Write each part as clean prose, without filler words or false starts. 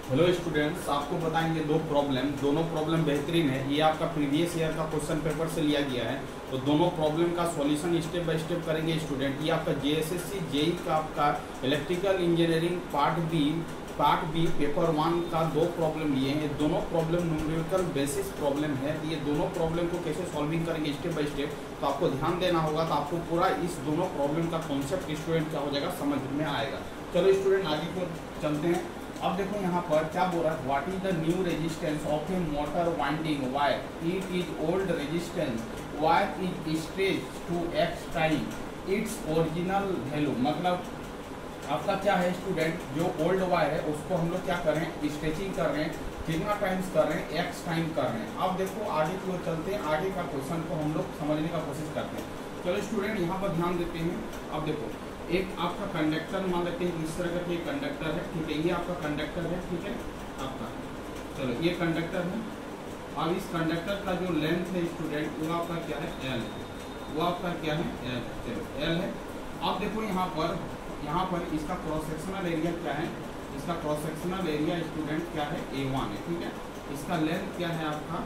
Hello students, आपको बताएंगे दो प्रॉब्लम। दोनों प्रॉब्लम बेहतरीन है। ये आपका प्रीवियस ईयर का क्वेश्चन पेपर से लिया गया है। तो दोनों प्रॉब्लम का सॉल्यूशन स्टेप बाय स्टेप करेंगे स्टूडेंट। ये आपका जेएसएससी जेई का आपका electrical engineering part B paper 1 का दो प्रॉब्लम लिए हैं। दोनों प्रॉब्लम न्यूमेरिकल बेसिस प्रॉब्लम है। ये दोनों प्रॉब्लम को कैसे सॉल्विंग करेंगे स्टेप बाय स्टेप, तो आपको ध्यान देना होगा। तो आपको पूरा इस दोनों प्रॉब्लम का कॉन्सेप्ट स्टूडेंट क्या हो जाएगा, समझ में आएगा। चलो स्टूडेंट आगे को चलते हैं। अब देखो यहाँ पर क्या बोल रहा है, what is the new resistance of a motor winding wire. It is old resistance wire is stretch to X time its original value. मतलब आपका क्या है स्टूडेंट, जो ओल्ड वायर है उसको हम लोग क्या कर रहे हैं, स्ट्रेचिंग कर रहे हैं। कितना टाइम्स कर रहे हैं, एक्स टाइम कर रहे हैं। अब देखो आगे की ओर चलते हैं, आगे का क्वेश्चन को हम लोग समझने का कोशिश करते हैं। चलो स्टूडेंट यहाँ पर ध्यान देते हैं। अब देखो एक आपका कंडक्टर मान लेते हैं, इस तरह का ये कंडक्टर है, ठीक है। ये आपका कंडक्टर है, ठीक है आपका। चलो ये कंडक्टर है। अब इस कंडक्टर का जो लेंथ है स्टूडेंट, वो आपका क्या है, एल है। वो आपका क्या है, एल। चलो एल है। अब देखो यहाँ पर इसका क्रॉस सेक्शनल एरिया क्या है, इसका क्रॉस सेक्शनल एरिया स्टूडेंट क्या है, A1 है, ठीक है। इसका लेंथ क्या है आपका,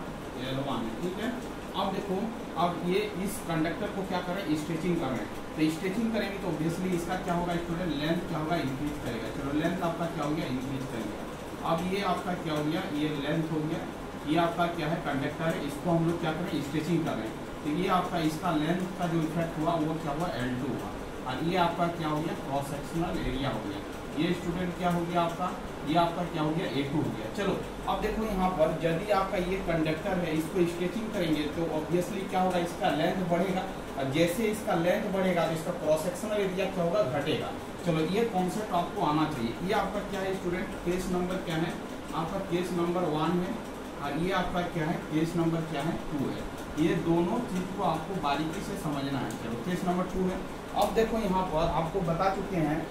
L1 है, ठीक है। अब देखो, अब ये इस कंडक्टर को क्या कर रहे हैं, स्ट्रेचिंग कर रहे हैं। तो स्ट्रेचिंग करेंगे तो ऑब्वियसली इसका क्या होगा स्टूडेंट, लेंथ क्या होगा, इंक्रीज करेगा। चलो लेंथ आपका क्या हो गया, इंक्रीज करेगा। अब ये आपका क्या हो गया, ये लेंथ हो गया। ये आपका क्या है, कंडक्टर है, इसको हम लोग क्या करें, स्ट्रेचिंग कर रहे हैं। तो ये आपका इसका लेंथ का जो इफेक्ट हुआ वो क्या हुआ, L2 हुआ। और ये आपका क्या हो गया, क्रॉस सेक्शनल एरिया हो गया। ये स्टूडेंट क्या हो गया आपका, ये आपका क्या हो गया, A2 हो गया। चलो अब देखो यहाँ पर यदि आपका ये कंडक्टर है, इसको स्ट्रेचिंग करेंगे तो ऑब्वियसली क्या होगा, इसका लेंथ बढ़ेगा। और जैसे इसका लेंथ बढ़ेगा तो इसका क्रॉस सेक्शनल एरिया क्या होगा, घटेगा। चलो ये कॉन्सेप्ट आपको आना चाहिए। ये आपका क्या है स्टूडेंट, केस नंबर क्या है आपका, केस नंबर 1 है। और ये आपका क्या है, केस नंबर क्या है, 2 है। ये दोनों चीज को आपको बारीकी से समझना है। चलो केस नंबर 2 है। अब देखो यहाँ पर आपको बता चुके हैं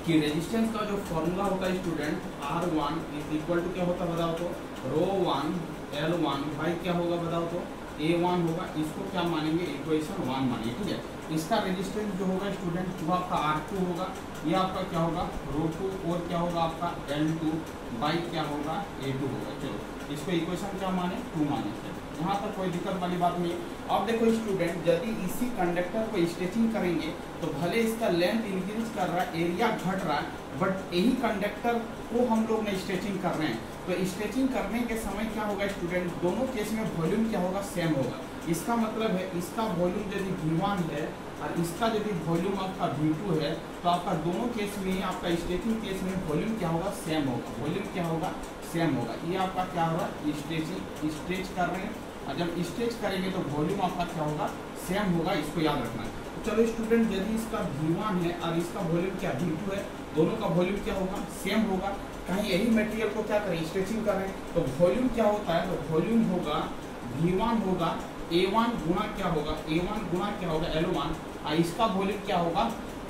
कि रेजिस्टेंस का जो फॉर्मूला होता है student, R1 is equal to क्या होता है बताओ तो, ρ1 L1 भाई क्या होगा बताओ तो, A1 होगा। इसको क्या मानेंगे, इक्वेशन 1 मानेंगे, ठीक है। इसका रेजिस्टेंस जो होगा स्टूडेंट वो आपका R2 होगा। ये आपका क्या होगा, ρ2 और क्या होगा आपका L2 बाई क्या होगा, A2 होगा। चलो इसको इक्वेशन क्या माने, 2 माने। यहाँ पर कोई दिक्कत वाली बात नहीं है। अब देखो स्टूडेंट, यदि इसी कंडक्टर को स्ट्रेचिंग करेंगे तो भले इसका लेंथ इंक्रीज कर रहा है, एरिया घट रहा है, बट यही कंडक्टर को हम लोग ने स्ट्रेचिंग कर रहे हैं। तो स्ट्रेचिंग करने के समय क्या होगा स्टूडेंट, दोनों केस में वॉल्यूम क्या होगा, सेम होगा। इसका मतलब है इसका वॉल्यूम यदि V1 है और इसका यदि वॉल्यूम आपका V2 है, तो आपका दोनों केस में आपका स्ट्रेचिंग केस में वॉल्यूम क्या होगा, सेम होगा। वॉल्यूम क्या होगा, सेम होगा। ये आपका क्या होगा, स्ट्रेच कर रहे हैं। और जब स्ट्रेच करेंगे तो वॉल्यूम आपका क्या होगा, सेम होगा। इसको याद रखना है। तो चलो स्टूडेंट, यदि इसका V1 है और इसका वॉल्यूम क्या V2 है, दोनों का वॉल्यूम क्या होगा, सेम होगा। कहीं यही मटेरियल को क्या करें, स्ट्रेचिंग करें, तो वॉल्यूम क्या होता है, तो वॉल्यूम होगा V1 होगा A1 गुना क्या होगा, A1 गुना क्या होगा, L1। और इसका वॉल्यूम क्या होगा,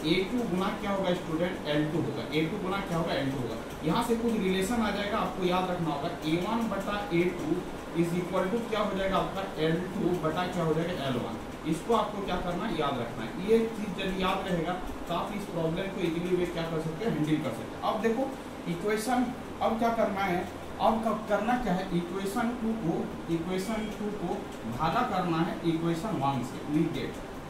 A2 गुना क्या होगा स्टूडेंट, L2 होगा। A2 गुना क्या होगा, L2 होगा। यहाँ से कुछ रिलेशन आ जाएगा, आपको याद रखना होगा। A1 बटा A2 इज इक्वल टू क्या हो जाएगा आपका, L2 बटा क्या हो जाएगा, L1। इसको आपको क्या करना है, याद रखना है। ये चीज यदि याद रहेगा तो आप इस प्रॉब्लम को इजीली वे क्या कर सकते हैं, हैंडल कर सकते हैं। अब देखो इक्वेशन, अब क्या करना है, अब करना क्या है, इक्वेशन 2 को भागा करना है इक्वेशन 1 से।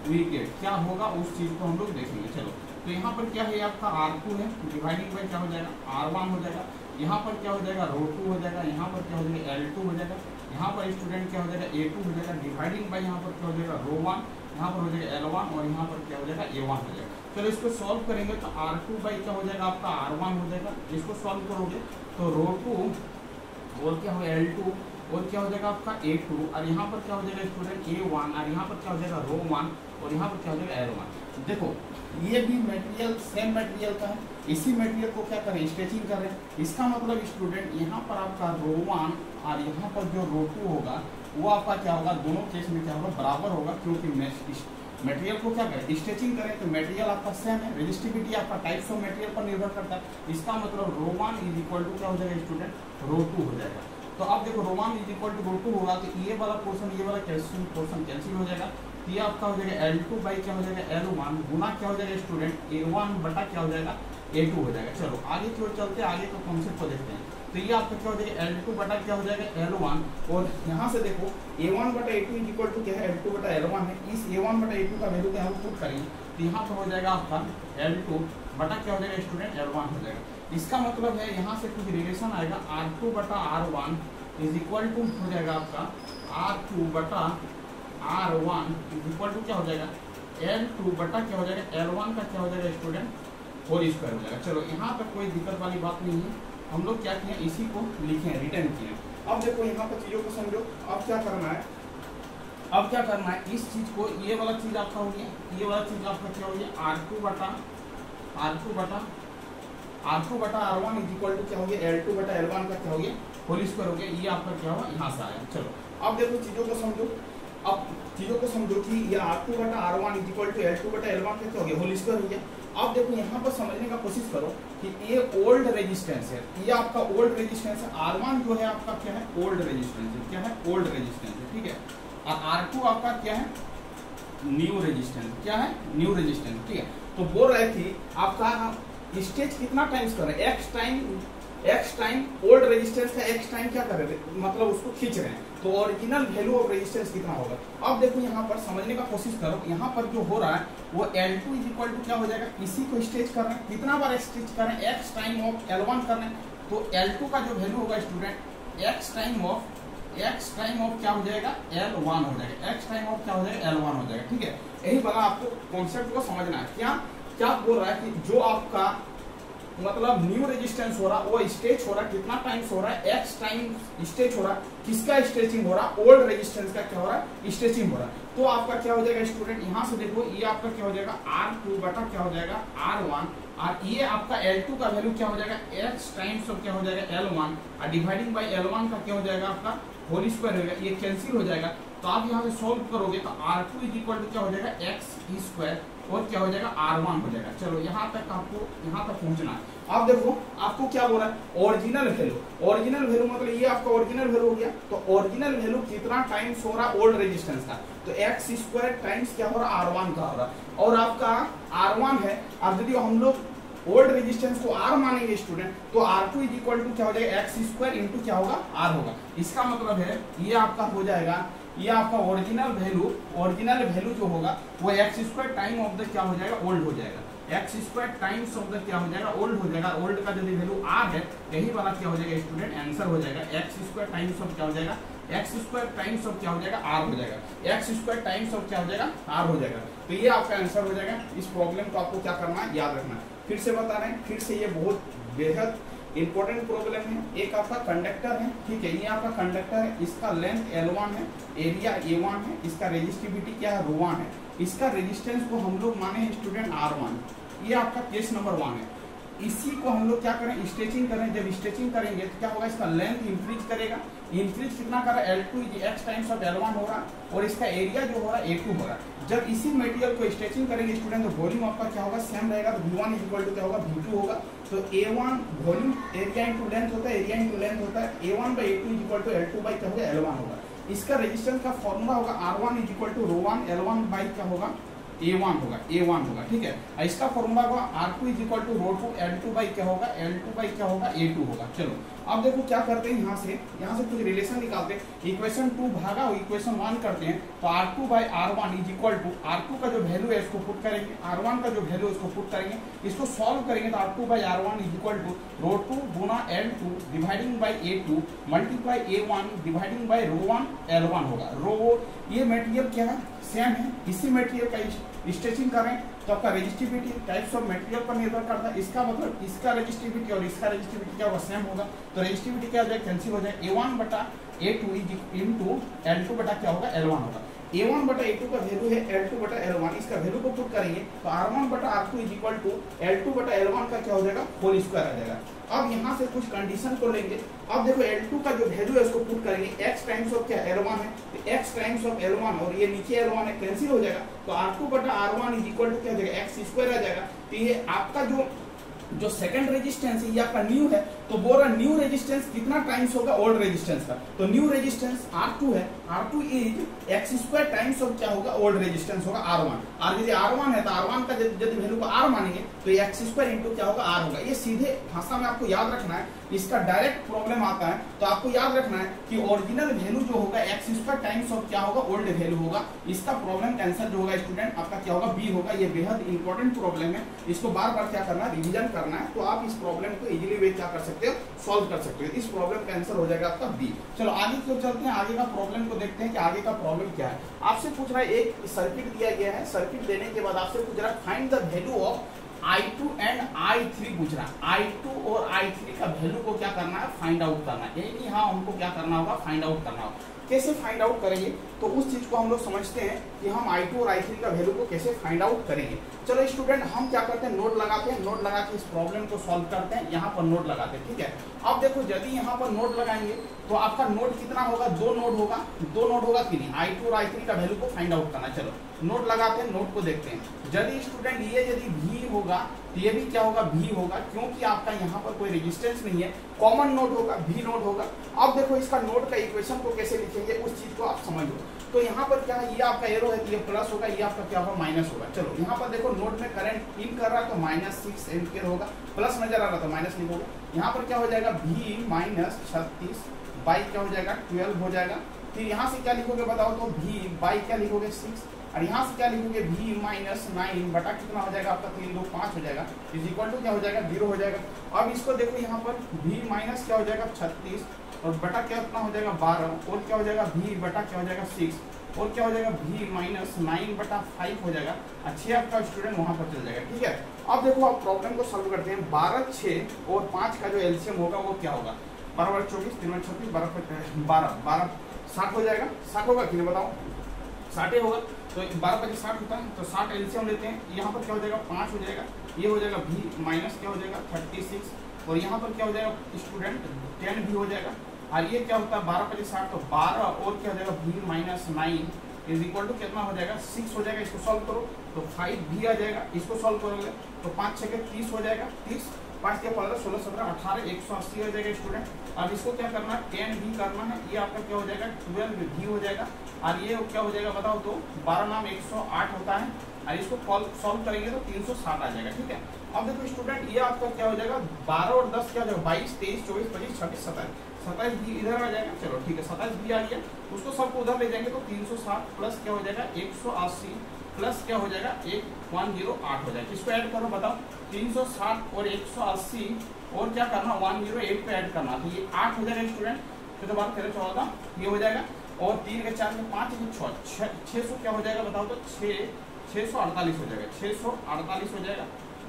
वी गेट क्या होगा उस चीज को हम लोग देखेंगे। चलो तो यहाँ पर क्या है, आपका R2 है, डिवाइडिंग बाई क्या हो जाएगा, R1 हो जाएगा। यहाँ पर क्या हो जाएगा, ρ2 हो जाएगा। यहाँ पर क्या हो जाएगा, L2 हो जाएगा। यहाँ पर स्टूडेंट क्या हो जाएगा, A2 हो जाएगा। डिवाइडिंग बाई यहाँ पर क्या हो जाएगा, ρ1। यहाँ पर हो जाएगा L1 और यहाँ पर क्या हो जाएगा, A1 हो जाएगा। चलो इसको सॉल्व करेंगे तो R2 बाई क्या हो जाएगा आपका, R1 हो जाएगा। इसको सॉल्व करोगे तो ρ2 और क्या होगा, L2 और क्या हो जाएगा आपका A2। और यहाँ पर क्या हो जाएगा स्टूडेंट, A1। और यहाँ पर क्या हो जाएगा, ρ1 और यहाँ पर क्या हो जाएगा, L1। देखो ये भी मटेरियल सेम मटेरियल का है। इसी मटेरियल को क्या करें, स्ट्रेचिंग कर रहे हैं। इसका मतलब स्टूडेंट यहाँ पर आपका ρ1 और यहाँ पर जो ρ2 होगा वो आपका क्या होगा, दोनों केस में क्या होगा, बराबर होगा। क्योंकि मटेरियल को क्या करें, स्ट्रेचिंग करें तो मटेरियल आपका सेम है। रेजिस्टिविटी आपका टाइप्स ऑफ मटेरियल पर निर्भर करता है। इसका मतलब ρ1 इज इक्वल टू क्या हो जाएगा स्टूडेंट, ρ2 हो जाएगा। तो अब देखो ρ1 इज इक्वल टू ρ2 होगा तो ये वाला पोर्शन, ये वाला पोर्शन कैंसिल हो जाएगा। ये आपका हो जाएगा L2 बाई क्या हो जाएगा, L1 गुना क्या हो जाएगा स्टूडेंट, A1 बटा क्या हो जाएगा, A2 हो जाएगा। चलो आगे की ओर चलते हैं, आगे का कॉन्सेप्ट को देखते हैं। तो ये आपका क्या हो जाएगा L2 बटा क्या हो जाएगा L1, और यहाँ से देखो A1 बटा A2 इज इक्वल टू क्या है L2 बटा L1 है। इस A1 बटा A2 का वैल्यू हम पुट करेंगे तो यहाँ पर हो जाएगा आपका L2 बटा क्या हो जाएगा स्टूडेंट L1 हो जाएगा। इसका मतलब है यहाँ से कुछ रिलेशन आएगा R2 बटा R1 इज इक्वल टू हो जाएगा आपका R2 बटा R1 इज इक्वल टू क्या हो जाएगा L2 बटा क्या हो जाएगा L1 का क्या हो जाएगा स्टूडेंट होल स्क्वायर हो जाएगा। चलो यहाँ तक कोई दिक्कत वाली बात नहीं है, हम लोग क्या किए इसी को लिखे हैं, रिटर्न किए। अब देखो यहाँ पर चीजों को समझो। अब क्या करना है, अब क्या करना है, इस चीज को ये वाला चीज आपका हो गया, ये वाला चीज आपका क्या हो गया R2 बटा R1 इज इक्वल टू क्या हो गया L2 बटा L1 का क्या हो गया होल स्क्वायर हो गया। ये आपका क्या हुआ यहाँ से आया। चलो अब देखो चीजों को समझो, अब चीजों को समझो कि ये R2 बटा R1 is equal to L2 बटा L1 का क्या हो गया होल स्क्वायर हो गया। अब देखो यहाँ पर समझने का कोशिश करो कि ये ओल्ड रेजिस्टेंस है, ये आपका ओल्ड रेजिस्टेंस है। R1 जो है आपका क्या है ओल्ड रेजिस्टेंस है, क्या है ओल्ड रेजिस्टेंस है, ठीक है। और R2 आपका क्या है न्यू रेजिस्टेंस, क्या है न्यू रेजिस्टेंस, ठीक है। तो बोल रहे थे आपका स्टेज कितना टाइम्स कर रहे हैं एक्स टाइम ओल्ड रेजिस्टेंस का एक्स टाइम क्या कर रहे थे, मतलब उसको खींच रहे हैं। तो ओरिजिनल वैल्यू ऑफ रेजिस्टेंस कितना होगा। अब देखो यहाँ पर समझने का कोशिश करो, यहाँ पर जो हो रहा है वो L2 इज इक्वल टू क्या हो जाएगा, इसी को स्टेज कर रहे हैं, कितना बार स्टेज कर रहे हैं एक्स टाइम ऑफ L1 कर रहे हैं। तो L2 का जो वैल्यू होगा स्टूडेंट एक्स टाइम ऑफ क्या हो जाएगा L1 हो जाएगा, एक्स टाइम ऑफ क्या हो जाएगा L1 हो जाएगा, ठीक है। यही वाला आपको कॉन्सेप्ट को समझना है। क्या बोल रहा है कि जो आपका मतलब न्यू रेजिस्टेंस हो रहा वो स्टेज हो रहा कितना टाइम्स हो रहा है एक्स टाइम स्टेज हो रहा, किसका स्ट्रेचिंग हो रहा ओल्ड रेजिस्टेंस का क्या हो रहा है स्ट्रेचिंग हो रहा। तो आपका क्या हो जाएगा स्टूडेंट यहाँ से देखो ये आपका क्या हो जाएगा R2 बटा क्या हो जाएगा R1, और ये आपका L2 का वैल्यू क्या हो जाएगा एक्स टाइम्स ऑफ क्या हो जाएगा L1 और डिवाइडिंग बाई L1 का क्या हो जाएगा आपका होल स्क्वायर होगा, ये कैंसिल हो जाएगा। तो आप यहाँ से सोल्व करोगे तो R2 इज इक्वल टू क्या हो जाएगा एक्स स्क्वायर और क्या हो जाएगा R1 हो जाएगा। चलो यहाँ तक आपको यहाँ तक पहुंचना है। अब देखो आपको क्या बोला है ओरिजिनल वैल्यू मतलब ये आपका ओरिजिनल वैल्यू हो गया। तो ओरिजिनल वैल्यू कितना टाइम्स हो रहा ओल्ड रेजिस्टेंस का, तो एक्स स्क्वायर टाइम्स क्या हो रहा R1 का हो रहा, और आपका R1 है। अब यदि हम लोग ओल्ड रेजिस्टेंस को R मानेंगे स्टूडेंट तो R2 इज इक्वल टू क्या हो जाएगा एक्स स्क्वायर इंटू क्या होगा R होगा। इसका मतलब है ये आपका हो जाएगा, ये आपका ओरिजिनल वैल्यू जो होगा वो x square time of the क्या हो जाएगा ओल्ड हो जाएगा, x square times of the क्या हो जाएगा ओल्ड हो जाएगा। ओल्ड का यदि वैल्यू R है यही वाला क्या हो जाएगा स्टूडेंट आंसर हो जाएगा एक्स स्क्वायर टाइम्स ऑफ क्या हो जाएगा एक्स स्क्वायर टाइम्स ऑफ क्या हो जाएगा R हो जाएगा, एक्स स्क्वायर टाइम्स ऑफ क्या हो जाएगा R हो जाएगा। तो ये आपका आंसर हो जाएगा। इस प्रॉब्लम को आपको क्या करना है याद रखना है। फिर से बता रहे हैं, फिर से ये बहुत बेहद इंपॉर्टेंट प्रॉब्लम है। एक आपका कंडक्टर है, ठीक है, ये आपका कंडक्टर है, इसका लेंथ L1 है, एरिया A1 है, इसका रेजिस्टिविटी क्या है ρ1 है, इसका रेजिस्टेंस को हम लोग माने स्टूडेंट R1। ये आपका केस नंबर 1 है। इसी को हम लोग क्या करें स्ट्रेचिंग करें, जब स्ट्रेचिंग करेंगे तो क्या होगा इसका लेंथ इंक्रीज करेगा, इंक्रीज कितना कर रहा है L2 x times of L1 हो रहा और इसका एरिया जो हो रहा है A2 हो रहा। जब इसी मटेरियल को स्ट्रेचिंग करेंगे स्टूडेंट तो वॉल्यूम आपका क्या होगा सेम रहेगा, तो V1 इज इक्वल टू क्या होगा V2 होगा। तो A1 volume area into length होता है, एरिया इंटू लेंथ होता है, A1 by A2 is equal to L2 by क्या होगा L1 होगा। इसका रेजिस्टेंस का फॉर्मूला होगा R1 is equal to ρ1 L1 by क्या होगा A1 होगा, ठीक है। इसका फॉर्मूला होगा R2 is equal to ρ2 L2 by क्या होगा L2 बाई क्या होगा A2 होगा। चलो अब देखो क्या करते हैं, यहाँ से कुछ रिलेशन निकालते हैं, इक्वेशन 2 भागा इक्वेशन 1 करते हैं। तो R2 by R1 is equal to R2 का जो वैल्यू है इसको पुट करेंगे, R1 का जो वैल्यू है इसको पुट करेंगे, इसको सॉल्व करेंगे तो R2 by R1 is equal to ρ2 गुना L2 dividing by A2 multiply A1 dividing by ρ1 L1 होगा। ये मटेरियल क्या है सेम है, इसी मटेरियल का स्ट्रेचिंग करें तो आपका रेजिस्टिविटी टाइप्स ऑफ मटेरियल पर निर्भर करता है। इसका मतलब इसका रेजिस्टिविटी और इसका रेजिस्टिविटी क्या होगा सेम होगा, तो रेजिस्टिविटी क्या हो जाएगा कैंसिल हो जाएगा, A1 बटा A2 इंटू L2 बटा क्या होगा L1 होगा। A1 बटा A2 का वैल्यू है L2 बटा L1, इसका वैल्यू को पुट करेंगे तो R1 बटा R2 is equal to L2 बटा L1 का क्या हो जाएगा होल स्क्वायर आ जाएगा। अब यहाँ से कुछ कंडीशन को लेंगे। अब देखो L2 का जो वैल्यू है उसको पुट करेंगे, x टाइम्स ऑफ क्या L1 है, तो x टाइम्स ऑफ L1 और ये नीचे L1 है कैंसिल हो जाएगा। तो R2 बटा R1 इज इक्वल टू क्या हो जाएगा एक्स स्क्वायर आ जाएगा। तो ये आपका जो सेकंड रेजिस्टेंस है ये आपका न्यू है तो बोल रहा न्यू रेजिस्टेंस कितना टाइम्स होगा ओल्ड रेजिस्टेंस का, तो न्यू रेजिस्टेंस R2 है, R2 is x square times of क्या होगा ओल्ड रेजिस्टेंस होगा R1। और यदि R1 है तो R1 का यदि वैल्यू को R मानेंगे तो ये एक्स स्क्वायर इंटू क्या होगा R होगा। ये सीधे भाषा में आपको याद रखना है, इसका डायरेक्ट प्रॉब्लम आता है तो आपको याद रखना है कि ओरिजिनल वैल्यू जो होगा एक्स स्क्वायर टाइम्स ऑफ क्या होगा ओल्ड वैल्यू होगा। इसका प्रॉब्लम का आंसर जो होगा स्टूडेंट आपका क्या होगा बी होगा। ये बेहद इंपॉर्टेंट प्रॉब्लम है, इसको बार बार क्या करना है रिवीजन करना है, तो आप इस प्रॉब्लम को इजीली वे क्या कर सकते हो सॉल्व कर सकते हो। इस प्रॉब्लम का आंसर हो जाएगा आपका बी। चलो आगे क्यों चलते हैं, आगे का प्रॉब्लम को देखते हैं कि आगे का प्रॉब्लम क्या है। आपसे पूछ रहा है एक सर्किट दिया गया है, सर्किट देने के बाद आपसे पूछ रहा है find the value of I2 and I3 पूछ रहा है। I2 और I3 का वैल्यू को क्या करना है फाइंड आउट करना है, यानी हाँ हमको क्या करना होगा फाइंड आउट करना होगा। कैसे फाइंड आउट करेंगे तो उस चीज को हम लोग समझते हैं कि हम I2 और I3 का वैल्यू को कैसे फाइंड आउट करेंगे। चलो स्टूडेंट हम क्या करते हैं नोट लगाते हैं, नोट लगा के इस प्रॉब्लम को सॉल्व करते हैं। यहाँ पर नोट लगाते हैं, ठीक है। अब देखो यदि यहाँ पर नोट लगाएंगे तो आपका नोट कितना होगा, दो नोट होगा, दो नोट होगा कि नहीं, I2 और I3 का वैल्यू को फाइंड आउट करना। चलो नोट लगाते हैं, नोट को देखते हैं। यदि स्टूडेंट ये यदि भी होगा तो ये भी क्या होगा भी होगा, क्योंकि आपका यहाँ पर कोई रेजिस्टेंस नहीं है, कॉमन नोट होगा भी नोट होगा। अब देखो इसका नोट का इक्वेशन को कैसे लिखेंगे उस चीज को आप समझो। तो यहाँ पर क्या है, ये आपका एरो है, ये प्लस होगा, ये आपका क्या होगा माइनस होगा। चलो यहाँ पर देखो नोड में करंट इन कर रहा है तो -6 एम्पियर होगा, प्लस नजर आ रहा था माइनस लिखोगे। यहाँ पर क्या हो जाएगा V -36 बाई क्या हो जाएगा 12 हो जाएगा। फिर यहाँ से क्या लिखोगे बताओ तो V बाई क्या लिखोगे 6, और यहाँ से क्या लिखोगे V -9 बटा कितना हो जाएगा आपका 3 2 5 हो जाएगा, इज इक्वल टू क्या हो जाएगा 0 हो जाएगा। अब इसको देखो यहाँ पर V माइनस क्या हो जाएगा 36 और बटा क्या कितना हो जाएगा 12 और क्या हो जाएगा V बटा क्या हो जाएगा 6 और क्या हो जाएगा V -9 बटा 5 हो जाएगा। अच्छे आपका स्टूडेंट वहां पर चल जाएगा, ठीक है। अब देखो आप प्रॉब्लम को सॉल्व करते हैं। 12 6 और 5 का जो एलसीएम होगा वो क्या होगा, 12 24 3 36 12 12 60 हो जाएगा। 60 होगा कि नहीं बताओ, 60 होगा तो 12 25 60 होता है, तो 60 एलसीएम लेते हैं। यहाँ पर क्या हो जाएगा 5 हो जाएगा, ये हो जाएगा V माइनस क्या हो जाएगा 36 और यहाँ पर क्या हो जाएगा स्टूडेंट 10 भी हो जाएगा। और ये क्या होता है 12 25 60 तो 12 और क्या हो जाएगा V -9 इज इक्वल टू कितना हो जाएगा 6 हो जाएगा। इसको सॉल्व करो तो 5 भी आ जाएगा, इसको सॉल्व करोगे तो 5 6 के 30 हो जाएगा, 30 5 के 15 16 17 18 180 हो जाएगा स्टूडेंट। अब इसको क्या करना है 10 भी करना है, ये आपका क्या हो जाएगा 12 भी हो जाएगा। और ये क्या हो जाएगा बताओ तो 12 नाम 108 होता है और इसको सॉल्व करेंगे तो 360 आ जाएगा, ठीक है। अब देखो स्टूडेंट ये आपका क्या हो जाएगा 12 और 10 क्या हो जाएगा 22 23 24 25 26 27 भी इधर आ जाएगा। चलो ठीक है 27 भी आ गया, उसको सबको उधर ले जाएंगे तो 360 प्लस क्या हो जाएगा 180 प्लस क्या हो जाएगा 108 हो जाएगा। इसको ऐड करो बताओ 360 और 180 और क्या करना 108 पे ऐड करना, तो ये 8 हो जाएगा स्टूडेंट। फिर दोबारा 13 14 ये हो जाएगा और 3 के 4 के 5 के 6 600 क्या हो जाएगा बताओ तो 648 हो जाएगा, 648 हो जाएगा।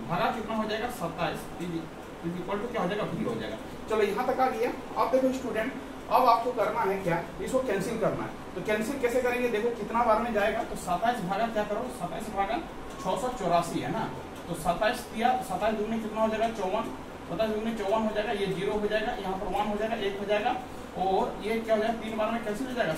भागा कितना हो जाएगा 27 इज इक्वल टू क्या हो जाएगा भी हो जाएगा। चलो यहाँ तक आ गया। अब देखो स्टूडेंट अब आपको करना है क्या, इसको कैंसिल करना है। तो कैंसिल कैसे करेंगे देखो कितना बार में जाएगा, तो 27 भागा क्या करो 27 भागा 684 है ना, तो 27 दिया 27 दूनी कितना हो जाएगा 54, 27 दूनी 54 हो जाएगा, ये 0 हो जाएगा, यहाँ पर 1 हो जाएगा 1 हो जाएगा और ये क्या हो जाएगा 3 बार में कैंसिल हो जाएगा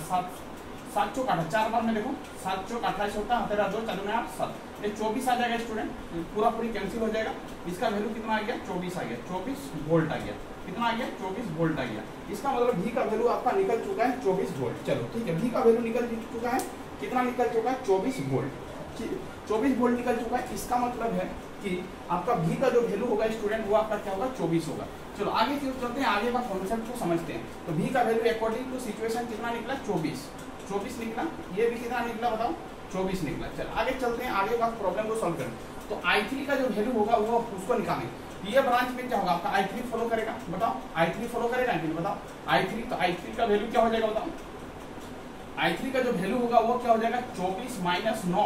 7 चौक 8 4 बार में देखो 7 चौक 28 होता है, 2 4 में 8 7 ये 24 आ जाएगा स्टूडेंट, पूरा पूरी कैंसिल हो जाएगा। इसका वैल्यू कितना आ गया 24 आ गया, 24 वोल्ट आ गया, कितना आ गया 24 वोल्ट आ गया। इसका मतलब V का वैल्यू आपका निकल चुका है 24 वोल्ट। चलो ठीक है V का वैल्यू निकल चुका है, कितना निकल चुका है 24 वोल्ट, 24 वोल्ट निकल चुका है। इसका मतलब है कि आपका V का जो वैल्यू होगा स्टूडेंट वो आपका क्या होगा 24 होगा। चलो आगे क्यों चलते हैं, आगे का कॉन्सेप्ट को समझते हैं। तो V का वैल्यू अकॉर्डिंग टू सिचुएशन कितना निकला 24 निकला, ये भी कितना निकला बताओ 24 निकला। चलो आगे चलते हैं, आगे का प्रॉब्लम को सॉल्व करें। तो I3 का जो वैल्यू होगा वो उसको निकालें। ये ब्रांच में क्या होगा आपका I3 फॉलो करेगा, बताओ I3 फॉलो करेगा कि नहीं बताओ I3, तो I3 का वैल्यू क्या हो जाएगा बताओ, I3 का जो वैल्यू होगा वो क्या हो जाएगा 24 माइनस 9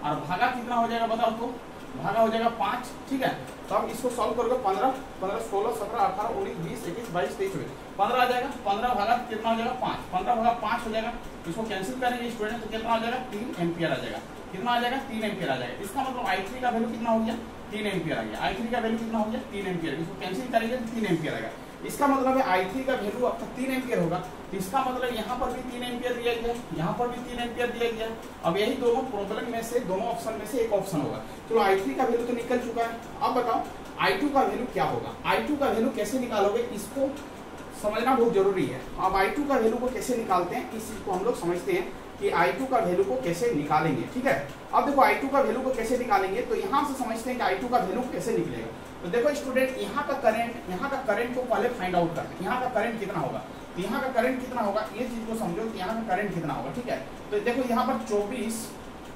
और भागा कितना हो जाएगा बताओ तो भागा हो जाएगा 5, ठीक है। तो अब इसको सॉल्व करोगे 15 16 17 18 19 20 21 22 23 24 15 आ जाएगा, 15 भागा कितना हो जाएगा 5, 15 भागा 5 हो जाएगा। इसको कैंसिल करेंगे स्टूडेंट तो कितना हो जाएगा 3 एम्पियर आ जाएगा, कितना आ जाएगा 3 एम्पियर आ जाएगा। इसका मतलब I3 का वैल्यू कितना हो गया 3 एम्पियर आ गया, I3 का वैल्यू कितना हो गया 3 एम्पियर। इसको कैंसिल करेंगे तो 3 एम्पियर आएगा। इसका मतलब है I3 का वैल्यू आपका 3 एम्पियर होगा, तो इसका मतलब यहाँ पर भी 3 एम्पियर दिया गया है, यहाँ पर भी 3 एम्पियर दिया गया है। अब यही दोनों प्रॉब्लम में से दोनों ऑप्शन में से एक ऑप्शन होगा। चलो I3 का वैल्यू तो निकल चुका है। अब बताओ I2 का वैल्यू क्या होगा, I2 का वैल्यू कैसे निकालोगे इसको समझना बहुत जरूरी है। अब I2 का वैल्यू को कैसे निकालते हैं इस चीज को हम लोग समझते हैं कि I2 का वैल्यू को कैसे निकालेंगे, ठीक है। अब देखो I2 का वैल्यू को कैसे निकालेंगे, तो यहाँ से समझते हैं कि I2 का वैल्यू कैसे निकलेगा। तो देखो स्टूडेंट, यहाँ का करंट को पहले फाइंड आउट करते हैं। यहाँ का करंट कितना होगा, तो यहाँ का करंट कितना होगा ये चीज को समझो कि यहाँ का करंट कितना होगा, ठीक है। तो देखो यहाँ पर 24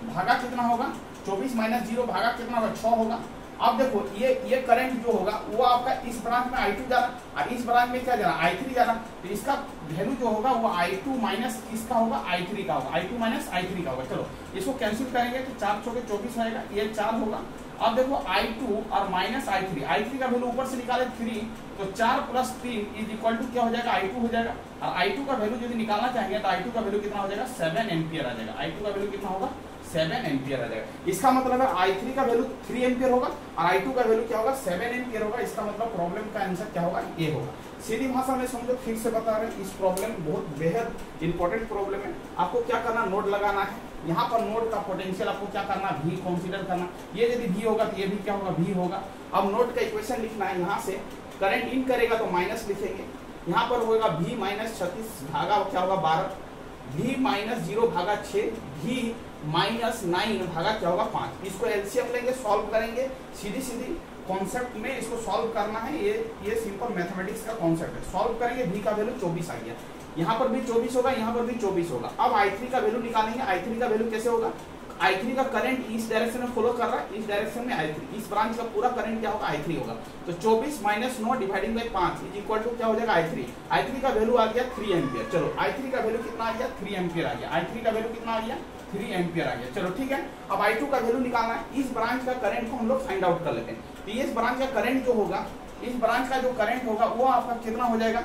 भागा कितना होगा, 24 माइनस 0 भागा कितना होगा, 6 होगा। अब देखो ये करंट जो होगा वो आपका इस ब्रांच में I2 जा रहा और इस ब्रांच में क्या जा रहा, I3 जा रहा। तो इसका वैल्यू जो होगा वो I2 माइनस इसका होगा I3 का होगा, I2 माइनस I3 का होगा। चलो इसको कैंसिल करेंगे तो 4 चौके 24 आएगा, ये 4 होगा। अब देखो I2 और माइनस I3 का वैल्यू ऊपर से निकाले 3, तो 4 प्लस 3 इज इक्वल टू क्या हो जाएगा, I2 हो जाएगा। और I2 का वैल्यू यदि निकालना चाहेंगे तो I2 का वैल्यू कितना हो जाएगा, 7 एम्पियर आ जाएगा। I2 का वैल्यू कितना होगा, 7 एम्पियर आ जाएगा। इसका मतलब है I3 का वैल्यू 3 एम्पियर होगा और I2 का वैल्यू क्या होगा, 7 एम्पियर होगा। इसका मतलब प्रॉब्लम का आंसर क्या होगा, ये होगा। सीधी भाषा में समझो, फिर से बता रहे हैं, इस प्रॉब्लम बहुत बेहद इंपॉर्टेंट प्रॉब्लम है। आपको क्या करना, नोट लगाना है। यहाँ पर नोट का पोटेंशियल आपको क्या करना, भी कंसीडर करना। ये यदि भी होगा तो ये भी क्या होगा, भी होगा। अब नोट का इक्वेशन लिखना है। यहाँ से करंट इन करेगा तो माइनस लिखेंगे, यहाँ पर होगा भी माइनस 36 भागा क्या होगा 12, भी माइनस 0 भागा 6, भी माइनस 9 भागा क्या होगा 5। इसको एलसीएम लेंगे, सॉल्व करेंगे। सीधी कॉन्सेप्ट में इसको सॉल्व करना है। ये सिंपल मैथमेटिक्स का कॉन्सेप्ट है। सॉल्व करेंगे, भी का वैल्यू 24 आ गया, यहाँ पर भी 24 होगा, यहाँ पर भी 24 होगा। अब I3 का वैल्यू निकालेंगे। I3 का वैल्यू कैसे होगा, I3 का करंट इस डायरेक्शन में फॉलो कर रहा है, इस डायरेक्शन में I3, इस ब्रांच का पूरा करंट क्या होगा, I3 होगा। तो 24 minus 9 dividing by 5 is equal to क्या हो जाएगा, I3 का वैल्यू आ गया 3 एम्पियर। चलो I3 का वैल्यू कितना आ गया, 3 एम्पियर आ गया। I3 का वैल्यू कितना आ गया, 3 एम्पियर आ गया। चलो ठीक है। अब I2 का वैल्यू निकालना है। इस ब्रांच का करंट को हम लोग फाइंड आउट कर लेते हैं। तो इस ब्रांच का करंट जो होगा, इस ब्रांच का जो करंट होगा वो आपका कितना हो जाएगा,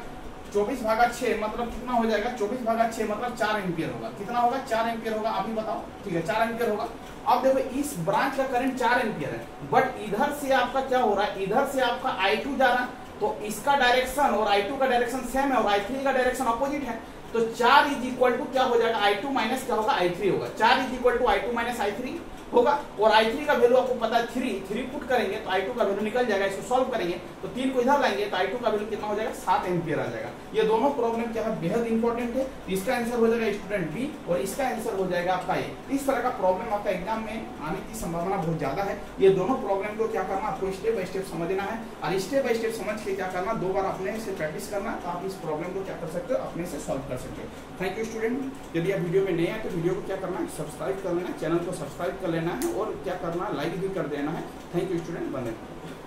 24 भागा 6 मतलब कितना हो जाएगा, 24 भागा 6 मतलब 4 एम्पियर होगा। कितना होगा, 4 एम्पियर होगा। अभी बताओ, ठीक है 4 एम्पियर होगा। अब देखो इस ब्रांच का करंट 4 एम्पियर है, बट इधर से आपका क्या हो रहा है, इधर से आपका I2 जा रहा है। तो इसका डायरेक्शन और I2 का डायरेक्शन सेम है और I3 का डायरेक्शन अपोजिट है। तो 4 इज इक्वल टू क्या हो जाएगा, I2 माइनस क्या होगा, I3 होगा। 4 is equal to I2 minus I3 होगा। और I3 का वैल्यू आपको पता है 3 पुट करेंगे तो I2 का वैल्यू निकल जाएगा। इसको सॉल्व करेंगे तो 3 को इधर लाएंगे तो I2 का वैल्यू कितना हो जाएगा, 7 एम्पियर आ जाएगा। ये दोनों प्रॉब्लम क्या है, बेहद इंपॉर्टेंट है। इसका आंसर हो जाएगा स्टूडेंट बी और इसका आंसर हो जाएगा आपका ए। इस तरह का प्रॉब्लम आपका एग्जाम में आने की संभावना बहुत ज्यादा है। ये दोनों प्रॉब्लम को क्या करना, आपको स्टेप बाय स्टेप समझना है और स्टेप बाय स्टेप समझ के क्या करना, 2 बार अपने से प्रैक्टिस करना, तो आप इस प्रॉब्लम को क्या कर सकते हो, अपने से सॉल्व कर सकते हो। Thank you student. यदि आप वीडियो में नए हैं तो वीडियो को क्या करना है, सब्सक्राइब कर लेना, चैनल को सब्सक्राइब कर लेना है और क्या करना, लाइक भी कर देना है। थैंक यू स्टूडेंट, बंदे।